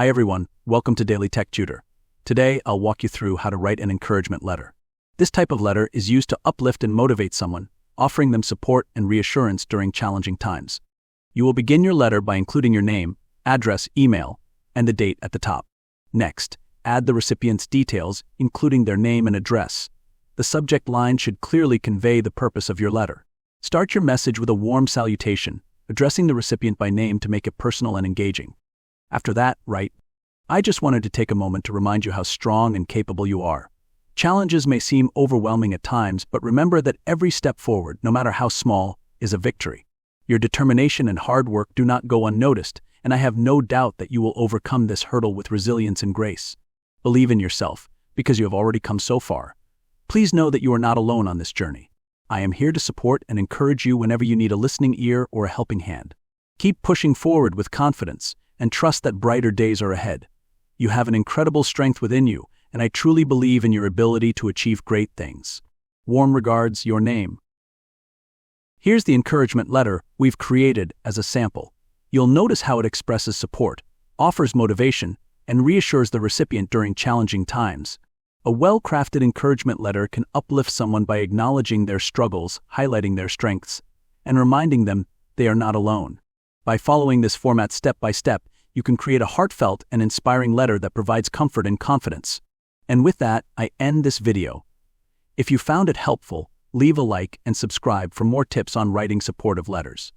Hi everyone, welcome to Daily Tech Tutor. Today, I'll walk you through how to write an encouragement letter. This type of letter is used to uplift and motivate someone, offering them support and reassurance during challenging times. You will begin your letter by including your name, address, email, and the date at the top. Next, add the recipient's details, including their name and address. The subject line should clearly convey the purpose of your letter. Start your message with a warm salutation, addressing the recipient by name to make it personal and engaging. After that, write, "I just wanted to take a moment to remind you how strong and capable you are. Challenges may seem overwhelming at times, but remember that every step forward, no matter how small, is a victory. Your determination and hard work do not go unnoticed, and I have no doubt that you will overcome this hurdle with resilience and grace. Believe in yourself, because you have already come so far. Please know that you are not alone on this journey. I am here to support and encourage you whenever you need a listening ear or a helping hand. Keep pushing forward with confidence, and trust that brighter days are ahead. You have an incredible strength within you, and I truly believe in your ability to achieve great things. Warm regards, your name." Here's the encouragement letter we've created as a sample. You'll notice how it expresses support, offers motivation, and reassures the recipient during challenging times. A well-crafted encouragement letter can uplift someone by acknowledging their struggles, highlighting their strengths, and reminding them they are not alone. By following this format step by step, you can create a heartfelt and inspiring letter that provides comfort and confidence. And with that, I end this video. If you found it helpful, leave a like and subscribe for more tips on writing supportive letters.